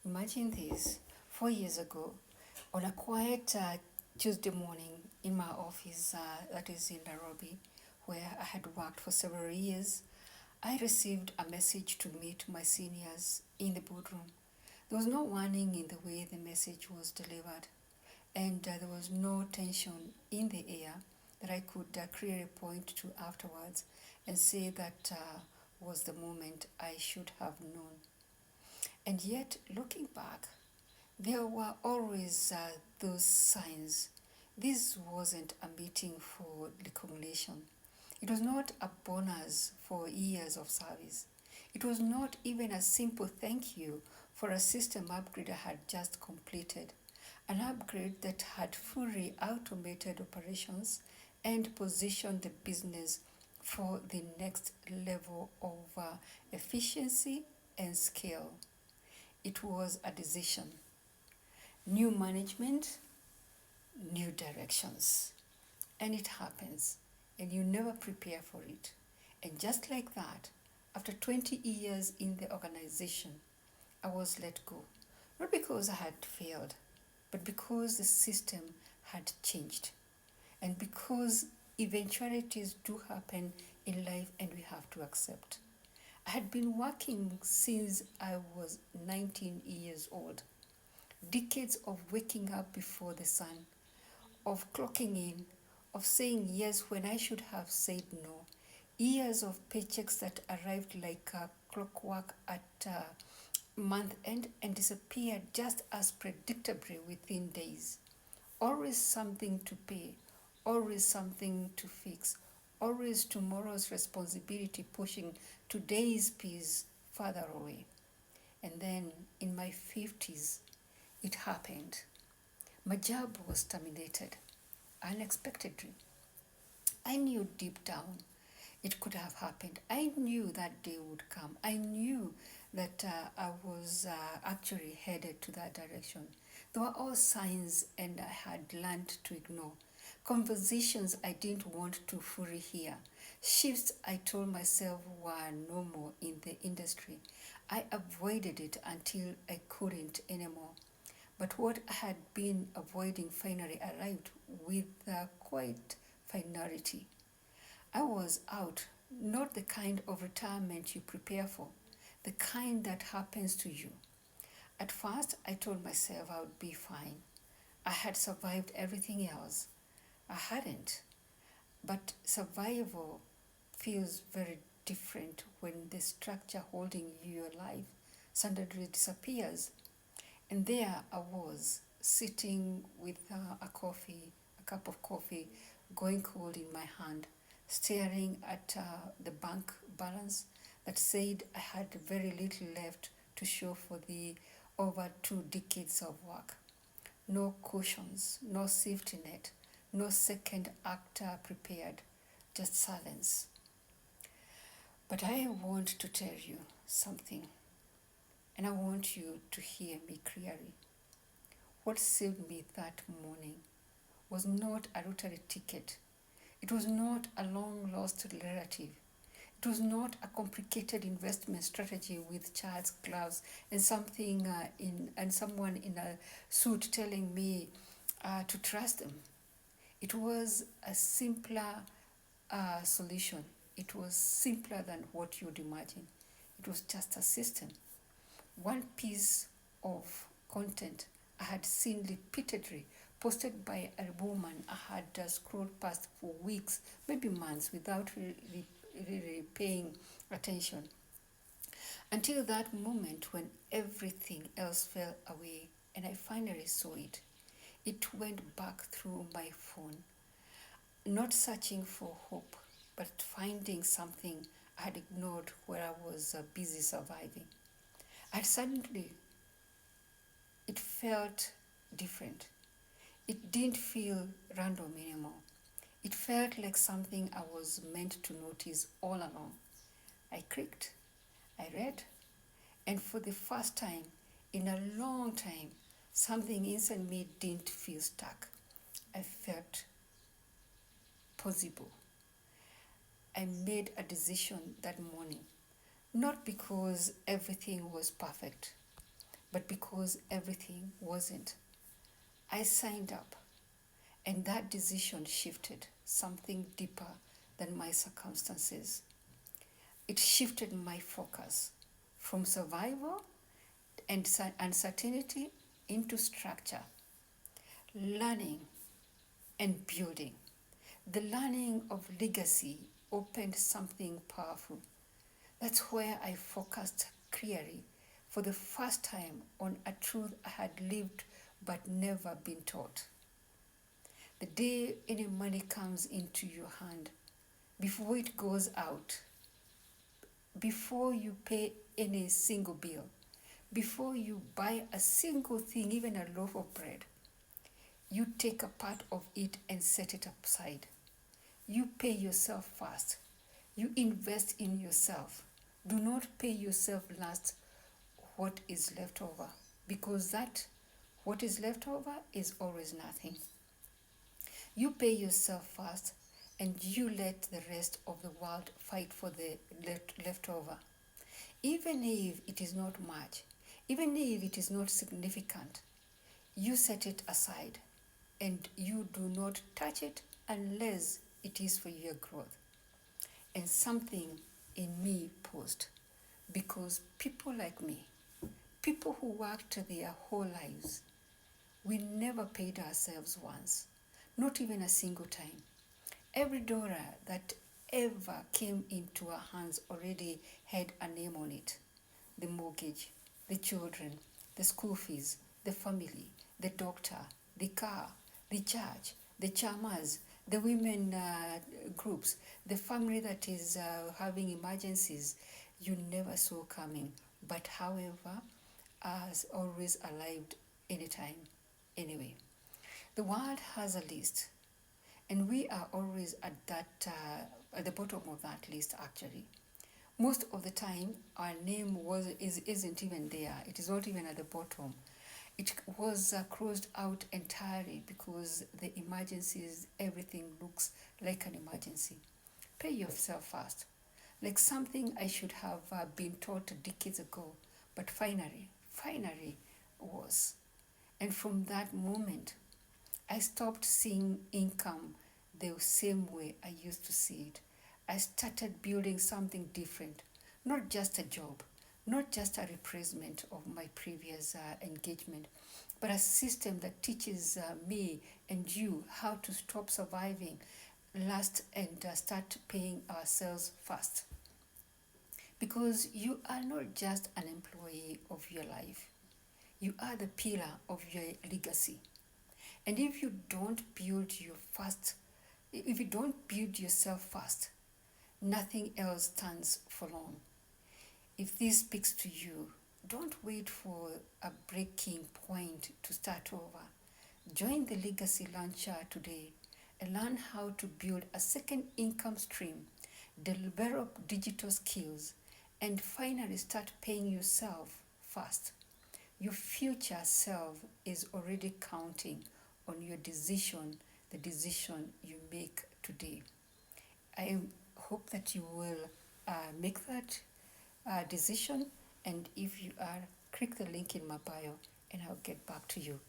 Imagine this 4 years ago, on a quiet Tuesday morning in my office, that is in Nairobi, where I had worked for several years, I received a message to meet my seniors in the boardroom. There was no warning in the way the message was delivered, and there was no tension in the air that I could clearly point to afterwards and say that was the moment I should have known. And yet, looking back, there were always those signs. This wasn't a meeting for recognition. It was not a bonus for years of service. It was not even a simple thank you for a system upgrade I had just completed. An upgrade that had fully automated operations and positioned the business for the next level of efficiency and scale. It was a decision. New management, new directions. And it happens, and you never prepare for it. And just like that, after 20 years in the organization, I was let go. Not because I had failed, but because the system had changed. And because eventualities do happen in life and we have to accept. I had been working since I was 19 years old. Decades of waking up before the sun, of clocking in, of saying yes when I should have said no. Years of paychecks that arrived like a clockwork at month end and disappeared just as predictably within days. Always something to pay, always something to fix, always tomorrow's responsibility pushing today's peace further away. And then in my 50s, it happened. My job was terminated unexpectedly. I knew deep down it could have happened. I knew that day would come. I knew that I was actually headed to that direction. There were all signs, and I had learned to ignore. Conversations I didn't want to fully hear. Shifts I told myself were normal in the industry. I avoided it until I couldn't anymore. But what I had been avoiding finally arrived with quite finality. I was out, not the kind of retirement you prepare for, the kind that happens to you. At first, I told myself I would be fine. I had survived everything else. I hadn't. But survival feels very different when the structure holding you alive suddenly disappears. And there I was, sitting with a cup of coffee, going cold in my hand, staring at the bank balance that said I had very little left to show for the over 2 decades of work. No cushions, no safety net, no second actor prepared, just silence. But I want to tell you something, and I want you to hear me clearly. What saved me that morning was not a lottery ticket. It was not a long lost relative. It was not a complicated investment strategy with child's gloves and someone in a suit telling me to trust them. It was a simpler solution. It was simpler than what you'd imagine. It was just a system. One piece of content I had seen repeatedly posted by a woman I had scrolled past for weeks, maybe months, without really paying attention. Until that moment when everything else fell away and I finally saw it. It went back through my phone, not searching for hope, but finding something I had ignored where I was busy surviving. I suddenly, it felt different. It didn't feel random anymore. It felt like something I was meant to notice all along. I clicked, I read, and for the first time in a long time, something inside me didn't feel stuck. I felt possible. I made a decision that morning, not because everything was perfect, but because everything wasn't. I signed up, and that decision shifted something deeper than my circumstances. It shifted my focus from survival and uncertainty into structure, learning, and building. The learning of legacy opened something powerful. That's where I focused clearly for the first time on a truth I had lived but never been taught. The day any money comes into your hand, before it goes out, before you pay any single bill, before you buy a single thing, even a loaf of bread, you take a part of it and set it aside. You pay yourself first. You invest in yourself. Do not pay yourself last what is left over, because that what is left over is always nothing. You pay yourself first, and you let the rest of the world fight for the leftover. Even if it is not much, even if it is not significant, you set it aside and you do not touch it unless it is for your growth. And something in me paused, because people like me, people who worked their whole lives, we never paid ourselves once, not even a single time. Every dollar that ever came into our hands already had a name on it: the mortgage, the children, the school fees, the family, the doctor, the car, the church, the chamas, the women groups, the family that is having emergencies you never saw coming, but however, as always arrived anytime. Anyway, the world has a list, and we are always at the bottom of that list actually. Most of the time, our name isn't even there. It is not even at the bottom. It was crossed out entirely because the emergencies, everything looks like an emergency. Pay yourself first, like something I should have been taught decades ago, but finally was. And from that moment, I stopped seeing income the same way I used to see it. I started building something different, not just a job, not just a replacement of my previous engagement, but a system that teaches me and you how to stop surviving last and start paying ourselves first. Because you are not just an employee of your life, you are the pillar of your legacy. And if you don't build yourself first, nothing else stands for long. If this speaks to you, don't wait for a breaking point to start over. Join the Legacy Launcher today and learn how to build a second income stream, develop digital skills, and finally start paying yourself first. Your future self is already counting on your decision, the decision you make today. I hope that you will make that decision, and if you are, click the link in my bio and I'll get back to you.